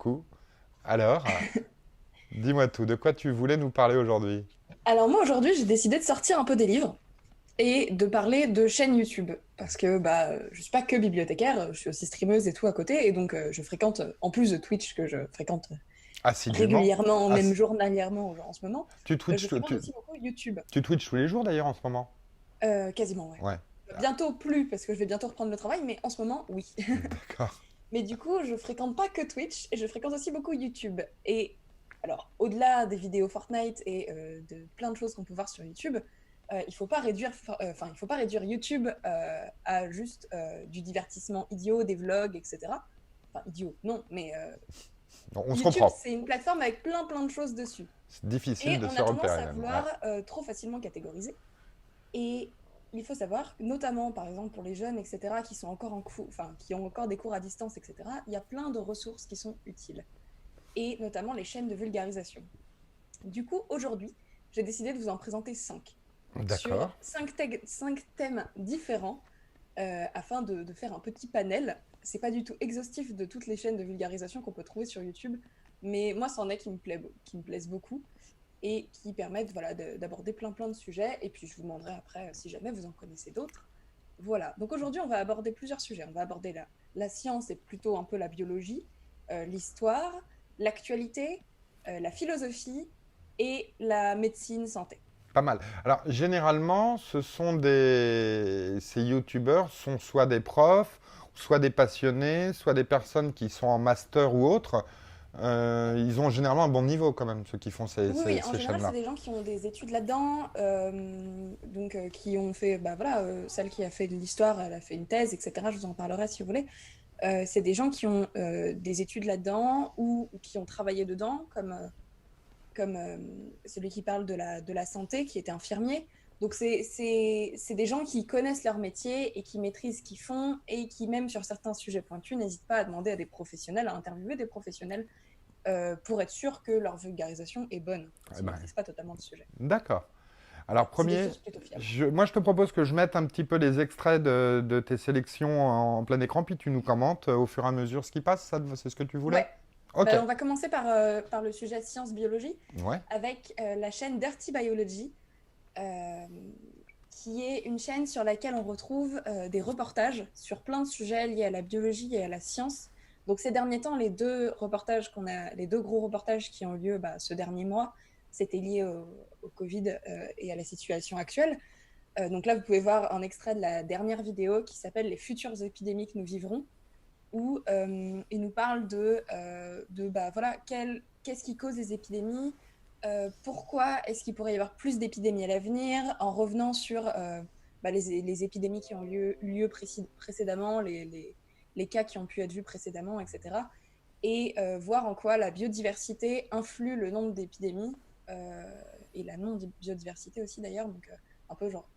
beaucoup. Alors, dis-moi tout, de quoi tu voulais nous parler aujourd'hui? Alors moi aujourd'hui j'ai décidé de sortir un peu des livres et de parler de chaînes YouTube parce que je suis pas que bibliothécaire, je suis aussi streameuse et tout à côté et donc je fréquente en plus de Twitch que je fréquente Assidûment? régulièrement, même Ass- journalièrement en ce moment, tu, je twitch, fréquente aussi beaucoup YouTube. tu twitches tous les jours d'ailleurs en ce moment? Quasiment ouais. Ouais. Bientôt plus parce que je vais bientôt reprendre le travail mais en ce moment oui. D'accord. Mais du coup je fréquente pas que Twitch et je fréquente aussi beaucoup YouTube et alors au-delà des vidéos Fortnite et de plein de choses qu'on peut voir sur YouTube. Il faut pas réduire, il faut pas réduire YouTube à juste du divertissement idiot, des vlogs, etc. Enfin, idiot, non, mais Bon, on se YouTube, comprend. c'est une plateforme avec plein de choses dessus. C'est difficile Et de on se a tendance repérer à même. Ouais. vouloir trop facilement catégoriser. Et il faut savoir, notamment par exemple pour les jeunes, etc., qui sont encore en cours, enfin, qui ont encore des cours à distance, etc., il y a plein de ressources qui sont utiles. Et notamment les chaînes de vulgarisation. Du coup, aujourd'hui, j'ai décidé de vous en présenter 5 D'accord. sur 5 thèmes différents afin de faire un petit panel. C'est pas du tout exhaustif de toutes les chaînes de vulgarisation qu'on peut trouver sur YouTube, mais moi, c'en est qui me plaisent beaucoup et qui permettent voilà, d'aborder plein de sujets. Et puis, je vous demanderai après si jamais vous en connaissez d'autres. Voilà, donc aujourd'hui, on va aborder plusieurs sujets. On va aborder la science et plutôt un peu la biologie, l'histoire, l'actualité, la philosophie et la médecine santé. Pas mal. Alors, généralement, ces youtubeurs sont soit des profs, soit des passionnés, soit des personnes qui sont en master ou autre. Ils ont généralement un bon niveau quand même, ceux qui font Oui, en ces général, c'est chaînes-là. des gens qui ont des études là-dedans, qui ont fait, celle qui a fait de l'histoire, elle a fait une thèse, etc. Je vous en parlerai si vous voulez. C'est des gens qui ont des études là-dedans ou qui ont travaillé dedans, comme celui qui parle de la santé, qui était infirmier. Donc, c'est des gens qui connaissent leur métier et qui maîtrisent ce qu'ils font et qui, même sur certains sujets pointus, n'hésitent pas à demander à des professionnels, à interviewer des professionnels pour être sûr que leur vulgarisation est bonne, Eh s'ils ne ben, maîtrisent pas totalement le sujet. d'accord. Alors, Voilà, c'est des premier, sources plutôt fiables. moi je te propose que je mette un petit peu les extraits de tes sélections en plein écran, puis tu nous commentes au fur et à mesure ce qui passe. C'est ce que tu voulais? Ouais, Ok. on va commencer par le sujet sciences-biologie Ouais. avec la chaîne Dirty Biology, euh, qui est une chaîne sur laquelle on retrouve des reportages sur plein de sujets liés à la biologie et à la science. Donc ces derniers temps, les deux gros reportages qui ont lieu ce dernier mois, c'était lié au Covid et à la situation actuelle. Donc là, vous pouvez voir un extrait de la dernière vidéo qui s'appelle Les futures épidémies que nous vivrons, où il nous parle qu'est-ce qui cause les épidémies, pourquoi est-ce qu'il pourrait y avoir plus d'épidémies à l'avenir, en revenant sur les épidémies qui ont eu lieu précédemment, les cas qui ont pu être vus précédemment, etc. Et voir en quoi la biodiversité influe le nombre d'épidémies et la non-biodiversité aussi d'ailleurs. Donc un peu genre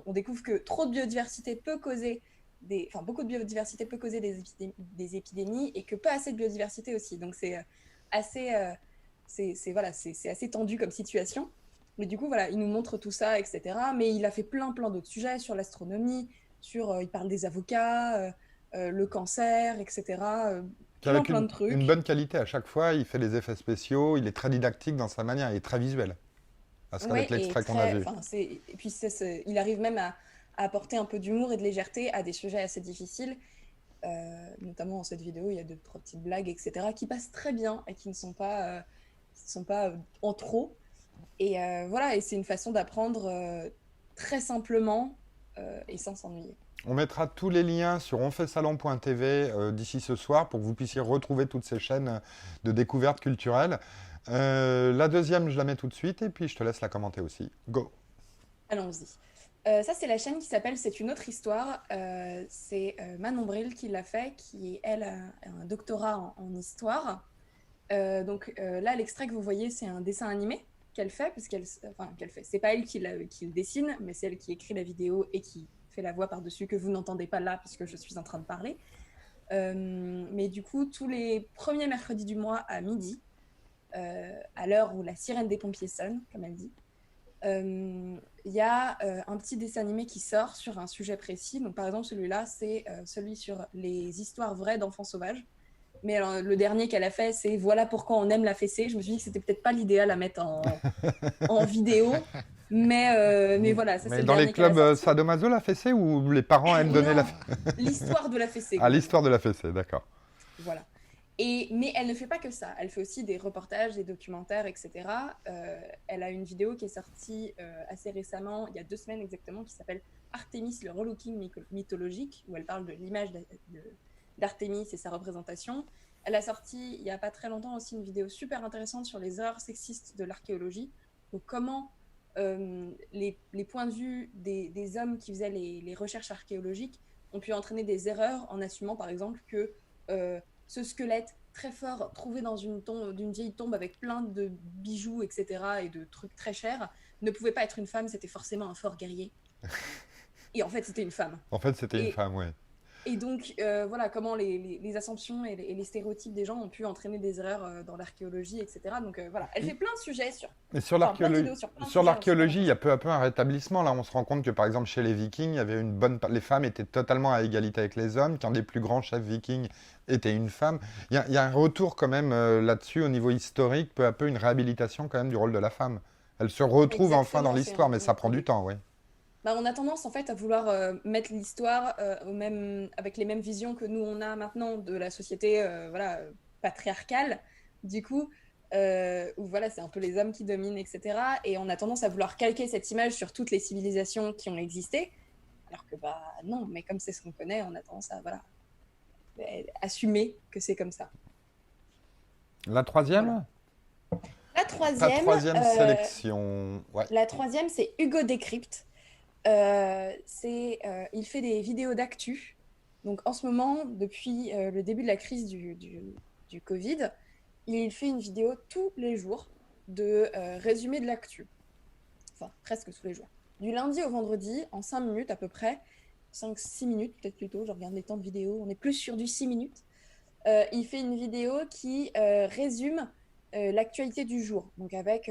on découvre que trop de biodiversité peut causer beaucoup de biodiversité peut causer des épidémies et que pas assez de biodiversité aussi. Donc assez, voilà, c'est assez tendu comme situation. Mais du coup, voilà, il nous montre tout ça, etc. Mais il a fait plein d'autres sujets sur l'astronomie, il parle des avocats, le cancer, etc. Qu'avec Plein de une trucs. bonne qualité à chaque fois, il fait les effets spéciaux, il est très didactique dans sa manière, il est très visuel. Parce qu'avec Ouais, et l'extrait qu'on a très, vu. enfin, et puis il arrive même à apporter un peu d'humour et de légèreté à des sujets assez difficiles. Notamment dans cette vidéo, il y a deux, trois petites blagues, etc., qui passent très bien et qui ne sont pas en trop. Et voilà, et c'est une façon d'apprendre très simplement et sans s'ennuyer. On mettra tous les liens sur onfaitsalon.tv d'ici ce soir pour que vous puissiez retrouver toutes ces chaînes de découverte culturelle. La deuxième, je la mets tout de suite et puis je te laisse la commenter aussi. Go. Allons-y. Ça, c'est la chaîne qui s'appelle C'est une autre histoire. C'est Manon Bril qui l'a fait, qui, elle, a un doctorat en histoire. Là, l'extrait que vous voyez, c'est un dessin animé qu'elle fait, qu'elle fait. C'est pas elle qui le dessine, mais c'est elle qui écrit la vidéo et qui fait la voix par-dessus que vous n'entendez pas là puisque je suis en train de parler. Mais du coup, tous les premiers mercredis du mois à midi, à l'heure où la sirène des pompiers sonne, comme elle dit, il y a un petit dessin animé qui sort sur un sujet précis. Donc, par exemple, celui-là, c'est celui sur les histoires vraies d'enfants sauvages. Mais alors, le dernier qu'elle a fait, c'est Voilà pourquoi on aime la fessée. Je me suis dit que c'était peut-être pas l'idéal à mettre en vidéo. Mais voilà, ça c'est Mais le dans les dernier qu'elle a clubs sorti. sadomaso, la fessée, ou les parents aiment donner la Non, fessée? l'histoire de la fessée, À globalement. l'histoire de la fessée, d'accord. Voilà. Mais elle ne fait pas que ça. Elle fait aussi des reportages, des documentaires, etc. Elle a une vidéo qui est sortie assez récemment, il y a 2 semaines exactement, qui s'appelle Artemis, le relooking mythologique, où elle parle de l'image d'Artemis et sa représentation. Elle a sorti, il n'y a pas très longtemps, aussi une vidéo super intéressante sur les erreurs sexistes de l'archéologie. Donc comment les points de vue des hommes qui faisaient les recherches archéologiques ont pu entraîner des erreurs en assumant, par exemple, que ce squelette très fort trouvé dans d'une vieille tombe avec plein de bijoux, etc., et de trucs très chers, ne pouvait pas être une femme, c'était forcément un fort guerrier. Et en fait, c'était une femme. En fait, c'était une Et, femme, ouais. et donc, voilà, comment les assumptions et les stéréotypes des gens ont pu entraîner des erreurs dans l'archéologie, etc. Donc, voilà, elle fait plein de sujets Et enfin, plein de vidéos sur plein de sur sujets super l'archéologie, il y a intéressants. peu à peu un rétablissement. Là, on se rend compte que, par exemple, chez les Vikings, il y avait les femmes étaient totalement à égalité avec les hommes, qu'un des plus grands chefs vikings était une femme. Il y a un retour quand même là-dessus au niveau historique, peu à peu une réhabilitation quand même du rôle de la femme. Elle se retrouve enfin dans Exactement, l'histoire, mais ça prend du temps, oui. bah, on a tendance en fait à vouloir mettre l'histoire avec les mêmes visions que nous on a maintenant de la société voilà, patriarcale, du coup, où voilà, c'est un peu les hommes qui dominent, etc. Et on a tendance à vouloir calquer cette image sur toutes les civilisations qui ont existé, alors que bah non, mais comme c'est ce qu'on connaît, on a tendance à voilà, assumer que c'est comme ça. La Voilà. troisième? La Ta troisième, troisième sélection. Ouais. c'est Hugo Décrypte. Il fait des vidéos d'actu. Donc en ce moment, depuis le début de la crise du Covid, il fait une vidéo tous les jours de résumé de l'actu. Enfin, presque tous les jours. Du lundi au vendredi, en 5 minutes à peu près. 5-6 minutes peut-être plutôt, je regarde les temps de vidéo, on est plus sur du 6 minutes. Il fait une vidéo qui résume l'actualité du jour. Donc avec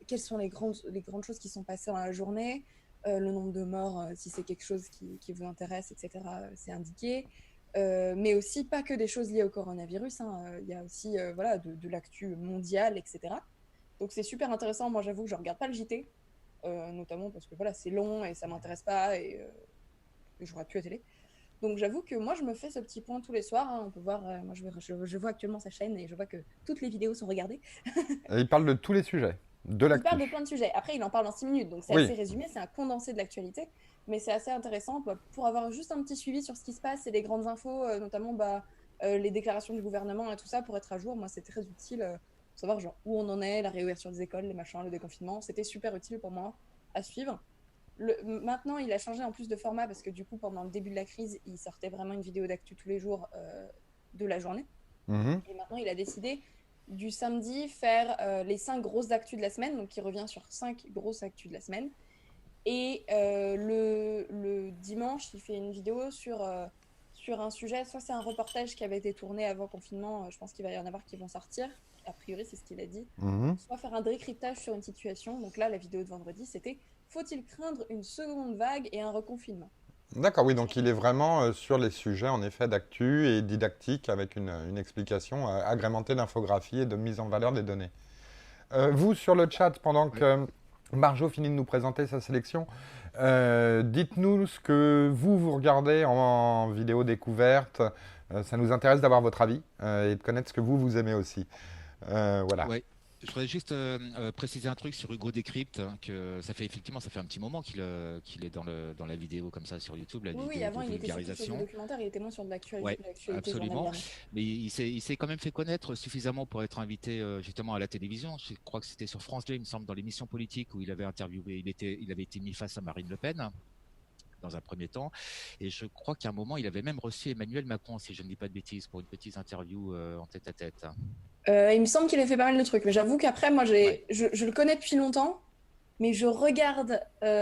quelles sont les grandes choses qui sont passées dans la journée, le nombre de morts, si c'est quelque chose qui vous intéresse, etc., c'est indiqué. Mais aussi pas que des choses liées au coronavirus, hein. Il y a aussi voilà, de l'actu mondiale, etc. Donc c'est super intéressant. Moi j'avoue que je ne regarde pas le JT, notamment parce que voilà, c'est long et ça ne m'intéresse pas et je ne regarde plus la télé. Donc j'avoue que moi je me fais ce petit point tous les soirs, hein. On peut voir, moi je vois actuellement sa chaîne et je vois que toutes les vidéos sont regardées. Et il parle de tous les sujets, de Il parle de l'actu. plein de sujets. Après il en parle en 6 minutes, donc c'est Oui. assez résumé, c'est un condensé de l'actualité, mais c'est assez intéressant pour avoir juste un petit suivi sur ce qui se passe et les grandes infos, notamment les déclarations du gouvernement et tout ça pour être à jour. Moi c'est très utile pour savoir genre, où on en est, la réouverture des écoles, les machins, le déconfinement. C'était super utile pour moi à suivre. Maintenant, il a changé en plus de format parce que du coup, pendant le début de la crise, il sortait vraiment une vidéo d'actu tous les jours de la journée. Mhm. Et maintenant, il a décidé du samedi faire les 5 grosses actus de la semaine, donc il revient sur 5 grosses actus de la semaine. Et le dimanche, il fait une vidéo sur un sujet, soit c'est un reportage qui avait été tourné avant confinement, je pense qu'il va y en avoir qui vont sortir, a priori c'est ce qu'il a dit, Mhm. soit faire un décryptage sur une situation. Donc là, la vidéo de vendredi, c'était faut-il craindre une seconde vague et un reconfinement? D'accord, oui, donc il est vraiment sur les sujets, en effet, d'actu et didactique, avec une explication agrémentée d'infographies et de mise en valeur des données. Vous, sur le chat, pendant Ouais. que Marjo finit de nous présenter sa sélection, dites-nous ce que vous regardez en vidéo découverte. Ça nous intéresse d'avoir votre avis et de connaître ce que vous aimez aussi. Voilà. Ouais. Je voudrais juste préciser un truc sur Hugo Décrypte, hein, que ça fait un petit moment qu'il est dans la vidéo comme ça sur YouTube, la Oui, oui, vidéo avant, de il était surtout sur du vulgarisation. documentaire, il était moins sur de Ouais, l'actualité absolument. journalière. Mais il s'est quand même fait connaître suffisamment pour être invité justement à la télévision. Je crois que c'était sur France 2, il me semble, dans l'émission politique où il avait interviewé, il avait été mis face à Marine Le Pen dans un premier temps. Et je crois qu'à un moment, il avait même reçu Emmanuel Macron, si je ne dis pas de bêtises, pour une petite interview en tête à tête. Il me semble qu'il a fait pas mal de trucs, mais j'avoue qu'après, moi, Ouais. je le connais depuis longtemps, mais je regarde enfin,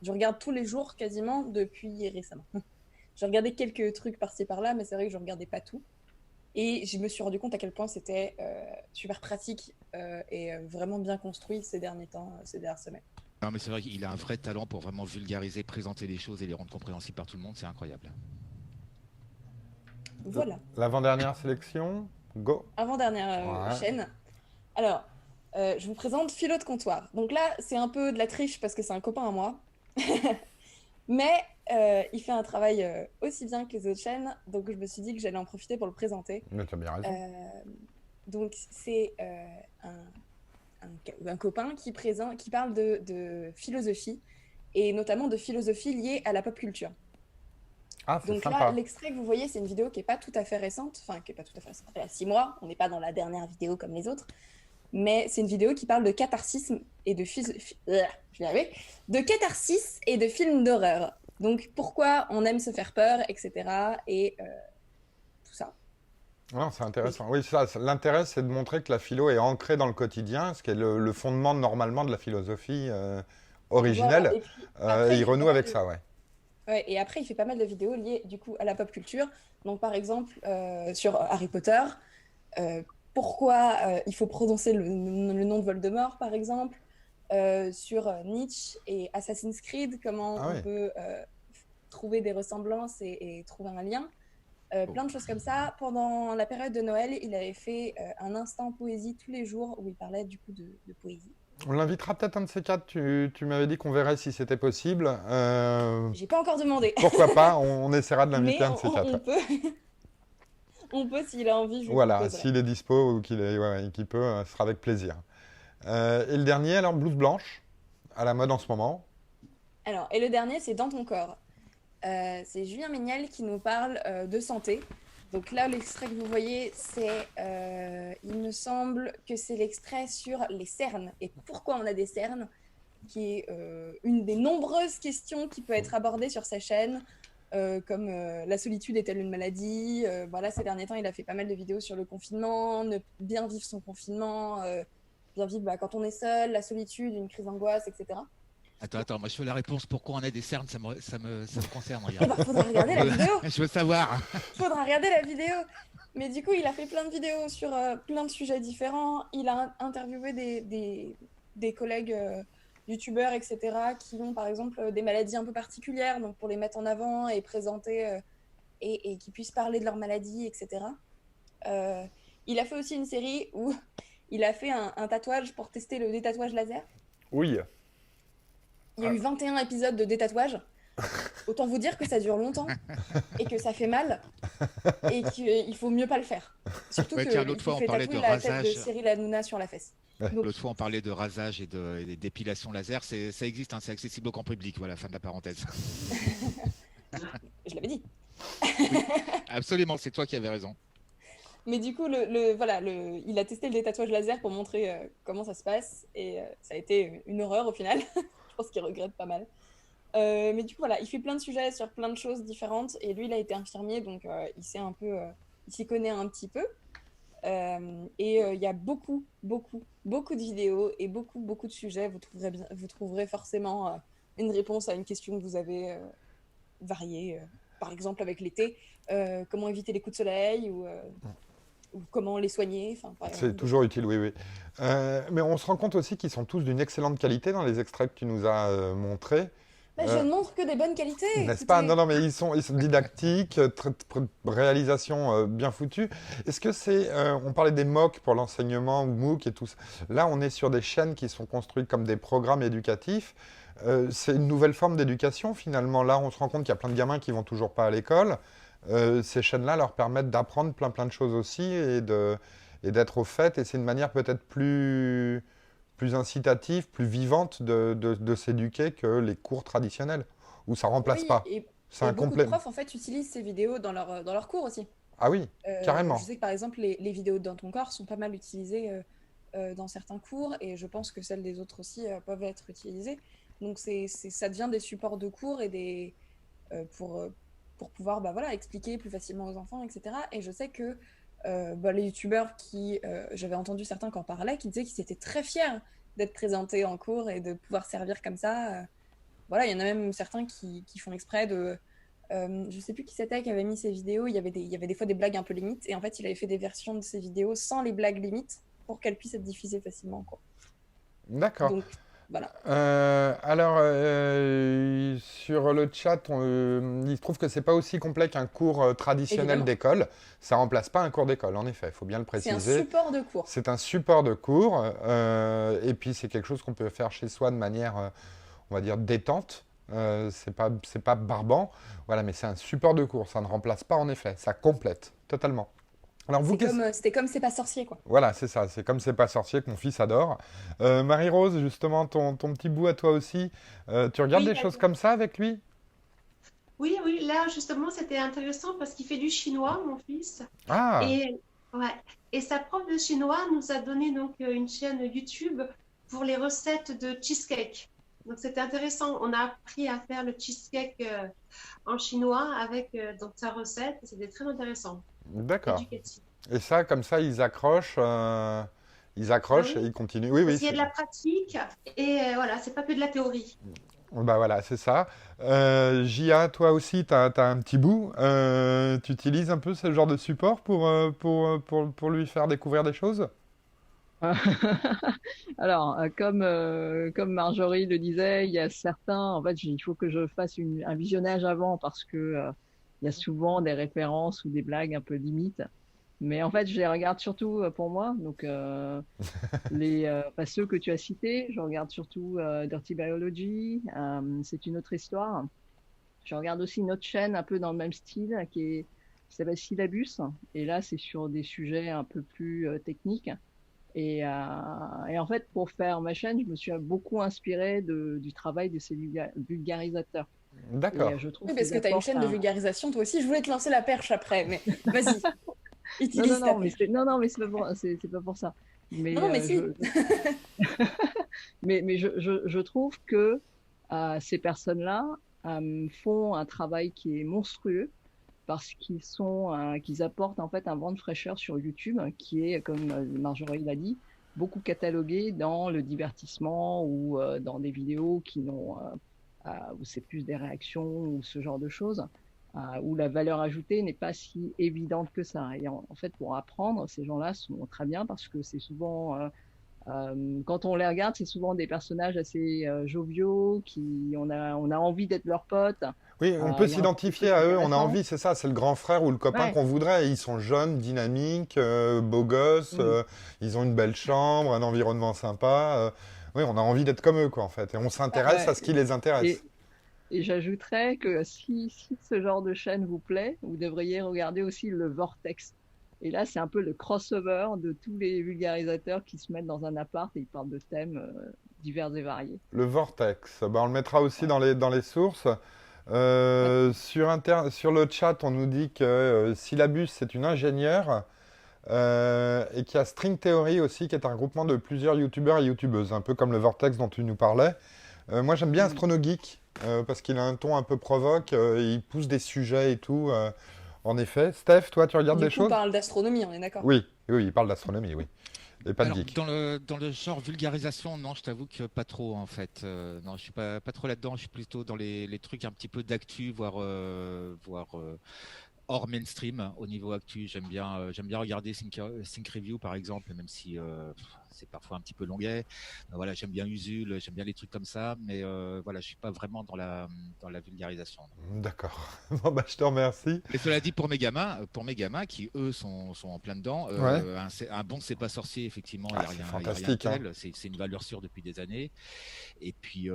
je regarde tous les jours quasiment depuis récemment. J'ai regardé quelques trucs par-ci par-là, mais c'est vrai que je regardais pas tout. Et je me suis rendu compte à quel point c'était super pratique et vraiment bien construit ces derniers temps, ces dernières semaines. Non, mais c'est vrai qu'il a un vrai talent pour vraiment vulgariser, présenter les choses et les rendre compréhensibles par tout le monde. C'est incroyable. Voilà, L'avant-dernière sélection, go. avant-dernière Ouais. chaîne. Alors, je vous présente Philo de comptoir. Donc là, c'est un peu de la triche parce que c'est un copain à moi. Mais il fait un travail aussi bien que les autres chaînes, donc je me suis dit que j'allais en profiter pour le présenter. Mais tu as bien raison. Donc c'est un copain qui parle de philosophie, et notamment de philosophie liée à la pop culture. Ah, c'est Donc là, sympa. l'extrait que vous voyez, c'est une vidéo qui n'est pas tout à fait récente, enfin qui n'est pas tout à fait récente, elle a 6 mois, on n'est pas dans la dernière vidéo comme les autres, mais c'est une vidéo qui parle de catharsisme et je vais y arriver, de catharsis et de films d'horreur. Donc pourquoi on aime se faire peur, etc. Et tout ça. Non, c'est Oui. intéressant. Oui, l'intérêt, c'est de montrer que la philo est ancrée dans le quotidien, ce qui est le fondement normalement de la philosophie Voilà. originelle. Et puis après, Il il fait pas renoue mal avec de... ça, ouais. Ouais, et après, il fait pas mal de vidéos liées du coup à la pop culture. Donc par exemple, sur Harry Potter, euh, pourquoi il faut prononcer le nom de Voldemort, par exemple, sur Nietzsche et Assassin's Creed, comment Ah on oui. peut trouver des ressemblances et trouver un lien. Plein de choses comme ça. Pendant la période de Noël, il avait fait un instant poésie tous les jours où il parlait du coup de poésie. On l'invitera peut-être un de ces quatre. Tu m'avais dit qu'on verrait si c'était possible. J'ai pas encore demandé, Pourquoi pas, on essaiera de l'inviter mais un de ces quatre. on peut, on peut s'il a envie, je lui Voilà, proposerai. s'il est dispo ou qu'il peut, ce sera avec plaisir. Et le dernier, alors, blouse blanche, à la mode en ce moment. Alors, et le dernier, c'est Dans ton corps. C'est Julien Méniel qui nous parle de santé. Donc là, l'extrait que vous voyez, il me semble que c'est l'extrait sur les cernes et pourquoi on a des cernes, qui est une des nombreuses questions qui peut être abordée sur sa chaîne, comme la solitude est-elle une maladie. Voilà, ces derniers temps, il a fait pas mal de vidéos sur le confinement, bien vivre son confinement, bien vivre quand on est seul, la solitude, une crise d'angoisse, etc. Attends, moi je veux la réponse. Pourquoi on a des cernes? Ça me concerne, Eh regarde. ben, faudra regarder la vidéo. Je veux savoir. Faudra regarder la vidéo. Mais du coup, il a fait plein de vidéos sur plein de sujets différents. Il a interviewé des collègues youtubeurs, etc., qui ont par exemple des maladies un peu particulières, donc pour les mettre en avant et présenter et qui puissent parler de leur maladie, etc. Euh, il a fait aussi une série où il a fait un tatouage pour tester le détatouage laser. Oui. Il y a eu 21 épisodes de détatouage. Autant vous dire que ça dure longtemps et que ça fait mal et qu'il faut mieux pas le faire. Surtout Ouais, tiens, qu'il l'autre fois se on fait parlait de tatouer la tête de rasage. Cyril Hanouna sur la fesse. Donc, L'autre fois on parlait de rasage et d'épilation laser. Ça existe, hein, c'est accessible au grand public. Voilà, fin de la parenthèse. je l'avais dit. Oui, absolument, c'est toi qui avais raison. Mais du coup, voilà, il a testé le détatouage laser pour montrer comment ça se passe et ça a été une horreur au final. Je pense qu'il regrette pas mal. Mais du coup, voilà, il fait plein de sujets sur plein de choses différentes et lui, il a été infirmier, donc il s'y connaît un petit peu. Il y a beaucoup de vidéos et beaucoup de sujets. Vous trouverez forcément une réponse à une question que vous avez variée. Par exemple, avec l'été, comment éviter les coups de soleil ou comment les soigner. Enfin, par C'est exemple, des toujours choses. utile, oui, oui. Mais on se rend compte aussi qu'ils sont tous d'une excellente qualité dans les extraits que tu nous as montrés. Bah, je Euh, ne montre que des bonnes qualités. N'est-ce pas? Non, Écoutez, non, mais ils sont didactiques, réalisation bien foutue. Est-ce que on parlait des MOOC pour l'enseignement, ou MOOC et tout ça. Là, on est sur des chaînes qui sont construites comme des programmes éducatifs. C'est une nouvelle forme d'éducation, finalement. Là, on se rend compte qu'il y a plein de gamins qui vont toujours pas à l'école. Ces chaînes-là leur permettent d'apprendre plein de choses aussi et d'être au fait. Et c'est une manière peut-être plus incitative, plus vivante de s'éduquer que les cours traditionnels, où ça remplace oui, pas. C'est et un beaucoup de complet. profs en fait utilisent ces vidéos dans leurs cours aussi. Ah oui, Je carrément. sais que par exemple, les vidéos de Dans ton corps sont pas mal utilisées dans certains cours et je pense que celles des autres aussi peuvent être utilisées. Donc ça devient des supports de cours et pour pouvoir voilà, expliquer plus facilement aux enfants, etc. Et je sais que les youtubeurs j'avais entendu certains qui en parlaient, qui disaient qu'ils étaient très fiers d'être présentés en cours et de pouvoir servir comme ça. Voilà, il y en a même certains qui font exprès de je sais plus qui c'était qui avait mis ces vidéos. Il y avait des fois des blagues un peu limites. Et en fait, il avait fait des versions de ces vidéos sans les blagues limites pour qu'elles puissent être diffusées facilement, quoi. D'accord. Donc, Voilà. Sur le chat, il se trouve que c'est pas aussi complet qu'un cours traditionnel Évidemment. d'école. Ça remplace pas un cours d'école, en effet, il faut bien le C'est un préciser. support de cours. C'est un support de cours, et puis c'est quelque chose qu'on peut faire chez soi de manière, on va dire, détente. C'est pas barbant, voilà, mais c'est un support de cours. Ça ne remplace pas, en effet, ça complète totalement. Alors vous, C'était comme C'est pas sorcier, quoi. voilà, c'est ça. C'est comme C'est pas sorcier que mon fils adore. Marie-Rose, justement, ton petit bout à toi aussi. Tu regardes Oui, des choses comme ça avec lui? oui, oui, là justement c'était intéressant parce qu'il fait du chinois, mon fils. Ah, Et, ouais. Et sa prof de chinois nous a donné donc une chaîne YouTube pour les recettes de cheesecake. Donc c'était intéressant. On a appris à faire le cheesecake en chinois avec donc sa recette. C'était très intéressant, d'accord. éducatif. Et ça, comme ça, ils Ah accrochent et oui, ils continuent. Oui, parce oui, qu'il y a de la pratique et voilà, c'est pas que de la théorie. bah voilà, c'est ça. Gia, toi aussi, tu as un petit bout. Tu utilises un peu ce genre de support pour lui faire découvrir des choses? Alors, comme Marjorie le disait, il y a certains, en fait, il faut que je fasse un visionnage avant parce que il y a souvent des références ou des blagues un peu limites. Mais en fait, je les regarde surtout pour moi. Donc, ceux que tu as cités, je regarde surtout Dirty Biology, c'est une autre histoire. Je regarde aussi une autre chaîne un peu dans le même style qui s'appelle Syllabus. Et là, c'est sur des sujets un peu plus techniques. Et en fait, pour faire ma chaîne, je me suis beaucoup inspirée du travail de ces vulgarisateurs. Et D'accord. je trouve Oui, parce qu'ils que tu as une apportent chaîne de un... vulgarisation, toi aussi. Je voulais te lancer la perche après, mais vas-y, Non, non, utilise ta non, mais perche. c'est pas c'est pas pour ça. Mais, Non, mais si. je trouve que ces personnes-là font un travail qui est monstrueux parce qu'ils apportent en fait un vent de fraîcheur sur YouTube qui est, comme Marjorie l'a dit, beaucoup catalogué dans le divertissement ou dans des vidéos où c'est plus des réactions ou ce genre de choses, où la valeur ajoutée n'est pas si évidente que ça. Et en fait, pour apprendre, ces gens-là sont très bien parce que c'est souvent quand on les regarde, c'est souvent des personnages assez joviaux, on a envie d'être leurs potes. Oui, on peut Il y a un s'identifier truc à eux, on a intéressant. envie, c'est ça, c'est le grand frère ou le copain Ouais. qu'on voudrait. Ils sont jeunes, dynamiques, beaux gosses, Mm. ils ont une belle chambre, un environnement sympa. Oui, on a envie d'être comme eux, quoi, en fait. Et on s'intéresse à Ouais. ce qui les intéresse. Et, et j'ajouterais que si ce genre de chaîne vous plaît, vous devriez regarder aussi le Vortex. Et là, c'est un peu le crossover de tous les vulgarisateurs qui se mettent dans un appart et ils parlent de thèmes divers et variés. Le vortex, bah, on le mettra aussi Ouais. dans les sources. Ouais. Sur le chat, on nous dit que Syllabus, c'est une ingénieure. Et qu'il y a String Theory aussi, qui est un groupement de plusieurs youtubeurs et youtubeuses, un peu comme le Vortex dont tu nous parlais. Moi, j'aime bien Mm. AstronoGeek, parce qu'il a un ton un peu provoque, il pousse des sujets et tout. En effet. Steph, toi, tu regardes Du des coup, on choses? parle d'astronomie, on est d'accord. Oui, oui, il parle d'astronomie, oui. Et pas de Alors, geek. dans le genre vulgarisation, non, je t'avoue que pas trop, en fait. Non, je suis pas trop là-dedans. Je suis plutôt dans les trucs un petit peu d'actu, voire hors mainstream au niveau actu. J'aime bien regarder Think Review, par exemple, même si c'est parfois un petit peu longuet. Voilà, j'aime bien Usul, j'aime bien les trucs comme ça, mais voilà, je suis pas vraiment dans la vulgarisation. D'accord. Bon, bah, je te remercie. Et cela dit, pour mes gamins qui, eux, sont en plein dedans, Ouais. un bon C'est pas sorcier, effectivement, Ah, c'est il y a rien de fantastique, hein. tel. C'est une valeur sûre depuis des années. Et puis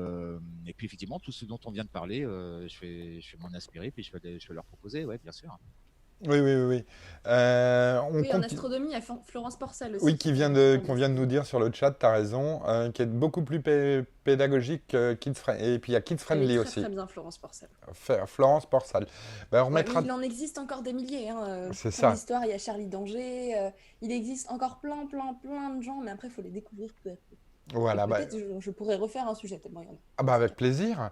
effectivement, tout ce dont on vient de parler, je vais m'en inspirer, puis je vais leur proposer, ouais, bien sûr. Oui, oui, oui, oui. On Oui, en continue. astronomie, il y a Florence Porcel aussi Oui, qui fait pas mal qu'on vient de nous d'astronomie. dire sur le chat, tu as raison, qui est beaucoup plus pédagogique que Kids Friendly. Et puis il y a Kids Elle est Friendly très aussi. très bien, Florence Porcel. Florence Porsal. Ben, on Ouais, mais remettra. il en existe encore des milliers, hein. C'est Pour ça. l'histoire, il y a Charlie Danger. Il existe encore plein de gens, mais après, il faut les découvrir peu à peu. Et Voilà. Bah, peut-être je pourrais refaire un sujet tellement il y en a. ah bah, avec plaisir.